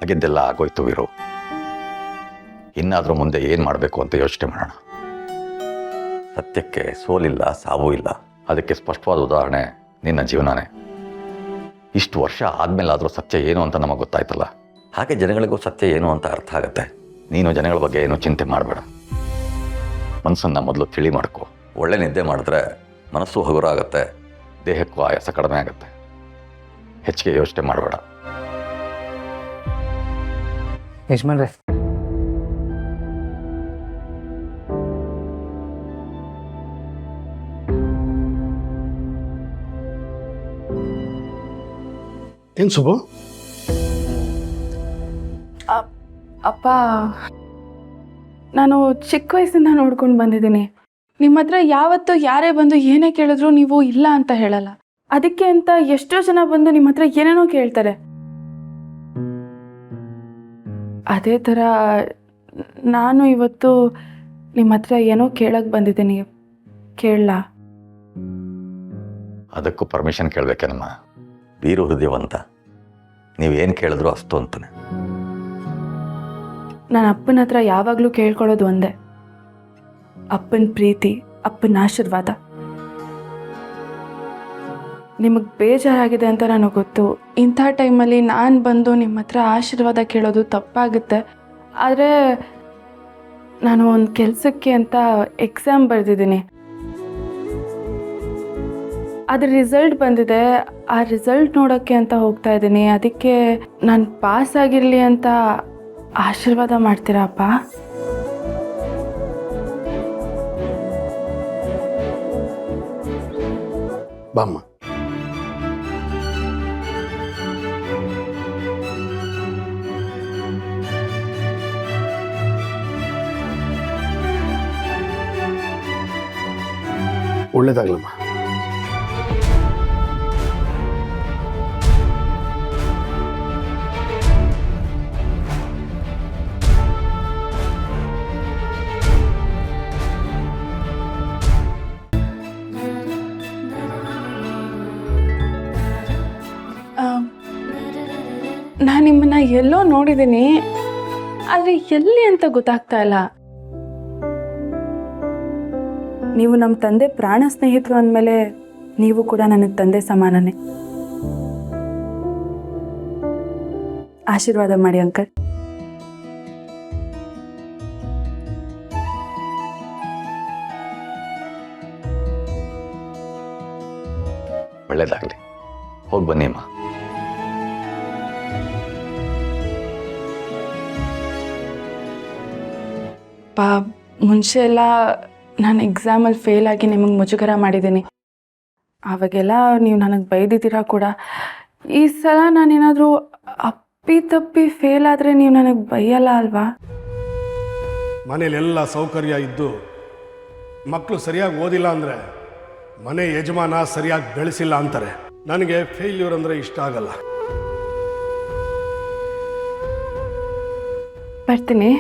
ಆಗಿದ್ದೆಲ್ಲ ಆಗೋಯ್ತು ವೀರು. ಇನ್ನಾದರೂ ಮುಂದೆ ಏನು ಮಾಡಬೇಕು ಅಂತ ಯೋಚನೆ ಮಾಡೋಣ. ಸತ್ಯಕ್ಕೆ ಸೋಲಿಲ್ಲ, ಸಾವೂ ಇಲ್ಲ. ಅದಕ್ಕೆ ಸ್ಪಷ್ಟವಾದ ಉದಾಹರಣೆ ನಿನ್ನ ಜೀವನನೇ. ಇಷ್ಟು ವರ್ಷ ಆದಮೇಲಾದರೂ ಸತ್ಯ ಏನು ಅಂತ ನಮಗೆ ಗೊತ್ತಾಯ್ತಲ್ಲ, ಹಾಗೆ ಜನಗಳಿಗೂ ಸತ್ಯ ಏನು ಅಂತ ಅರ್ಥ ಆಗುತ್ತೆ. ನೀನು ಜನಗಳ ಬಗ್ಗೆ ಏನೂ ಚಿಂತೆ ಮಾಡಬೇಡ. ಮನಸ್ಸನ್ನು ಮೊದಲು ತಿಳಿ ಮಾಡ್ಕೊ. ಒಳ್ಳೆ ನಿದ್ದೆ ಮಾಡಿದ್ರೆ ಮನಸ್ಸು ಹಗುರ ಆಗುತ್ತೆ, ದೇಹಕ್ಕೂ ಆಯಾಸ ಕಡಿಮೆ ಆಗುತ್ತೆ. ಹೆಚ್ಚಿಗೆ ಯೋಚನೆ ಮಾಡಬೇಡ. ಯಜಮಾನ್ರೆ, ಏನು ಸುಬ್ಬು? ಅಪ್ಪ, ನಾನು ಚಿಕ್ಕ ವಯಸ್ಸಿಂದ ನೋಡ್ಕೊಂಡು ಬಂದಿದ್ದೀನಿ. ನಿಮ್ಮ ಹತ್ರ ಯಾವತ್ತೂ ಯಾರೇ ಬಂದು ಏನೇ ಕೇಳಿದ್ರು ನೀವು ಇಲ್ಲ ಅಂತ ಹೇಳಲ್ಲ. ಅದಕ್ಕೆ ಅಂತ ಎಷ್ಟೋ ಜನ ಬಂದು ನಿಮ್ಮ ಹತ್ರ ಏನೇನೋ ಕೇಳ್ತಾರೆ. ಅದೇ ಥರ ನಾನು ಇವತ್ತು ನಿಮ್ಮ ಹತ್ರ ಏನೋ ಕೇಳಕ್ಕೆ ಬಂದಿದ್ದೀನಿ. ಕೇಳಲಾ? ಅದಕ್ಕೂ ಪರ್ಮಿಷನ್ ಕೇಳಬೇಕೇನಮ್ಮ? ವೀರು ಹೃದಯವಂತ, ನೀವೇನು ಕೇಳಿದ್ರು ಅಷ್ಟು ಅಂತಾನೆ. ನನ್ನ ಅಪ್ಪನ ಹತ್ರ ಯಾವಾಗಲೂ ಕೇಳ್ಕೊಳ್ಳೋದು ಒಂದೇ, ಅಪ್ಪನ ಪ್ರೀತಿ, ಅಪ್ಪನ ಆಶೀರ್ವಾದ. ನಿಮಗೆ ಬೇಜಾರಾಗಿದೆ ಅಂತ ನನಗೆ ಗೊತ್ತು. ಇಂಥ ಟೈಮಲ್ಲಿ ನಾನು ಬಂದು ನಿಮ್ಮ ಹತ್ರ ಆಶೀರ್ವಾದ ಕೇಳೋದು ತಪ್ಪಾಗುತ್ತೆ. ಆದರೆ ನಾನು ಒಂದು ಕೆಲಸಕ್ಕೆ ಅಂತ ಎಕ್ಸಾಮ್ ಬರೆದಿದ್ದೀನಿ. ಅದ್ರ ರಿಸಲ್ಟ್ ಬಂದಿದೆ. ಆ ರಿಸಲ್ಟ್ ನೋಡೋಕ್ಕೆ ಅಂತ ಹೋಗ್ತಾ ಇದ್ದೀನಿ. ಅದಕ್ಕೆ ನಾನು ಪಾಸ್ ಆಗಿರಲಿ ಅಂತ ಆಶೀರ್ವಾದ ಮಾಡ್ತೀರಾ ಅಪ್ಪ? ಬಾಮ್ಮ. ಒಳ್ಳೇದಾಗ್ಲಮ್ಮ. ನಾನು ನಿಮ್ಮನ್ನ ಎಲ್ಲೋ ನೋಡಿದ್ದೀನಿ, ಆದರೆ ಎಲ್ಲಿ ಅಂತ ಗೊತ್ತಾಗ್ತಾ ಇಲ್ಲ. ನೀವು ನಮ್ಮ ತಂದೆ ಪ್ರಾಣ ಸ್ನೇಹಿತರು ಅಂದಮೇಲೆ ನೀವು ಕೂಡ ನನಗೆ ತಂದೆ ಸಮಾನನೇ. ಆಶೀರ್ವಾದ ಮಾಡಿ ಅಂಕಲ್. ಒಳ್ಳೇದಾಗಲಿ. ಹೋಗಿ ಬನ್ನಿ ಅಮ್ಮ. ಮುಂಚೆ ಎಲ್ಲ ನಾನು ಎಕ್ಸಾಮಲ್ಲಿ ಫೇಲ್ ಆಗಿ ನಿಮಗೆ ಮುಜುಗರ ಮಾಡಿದ್ದೀನಿ. ಆವಾಗೆಲ್ಲ ನೀವು ನನಗೆ ಬೈದಿದ್ದೀರಾ ಕೂಡ. ಈ ಸಲ ನಾನೇನಾದರೂ ಅಪ್ಪಿ ಫೇಲ್ ಆದರೆ ನೀವು ನನಗೆ ಬೈಯಲ್ಲ ಅಲ್ವಾ? ಮನೇಲೆಲ್ಲ ಸೌಕರ್ಯ ಇದ್ದು ಮಕ್ಕಳು ಸರಿಯಾಗಿ ಓದಿಲ್ಲ ಅಂದರೆ ಮನೆ ಯಜಮಾನ ಸರಿಯಾಗಿ ಬೆಳೆಸಿಲ್ಲ ಅಂತಾರೆ. ನನಗೆ ಫೇಲ್ಯೂರ್ ಅಂದರೆ ಇಷ್ಟ ಆಗಲ್ಲ. ಬರ್ತೀನಿ.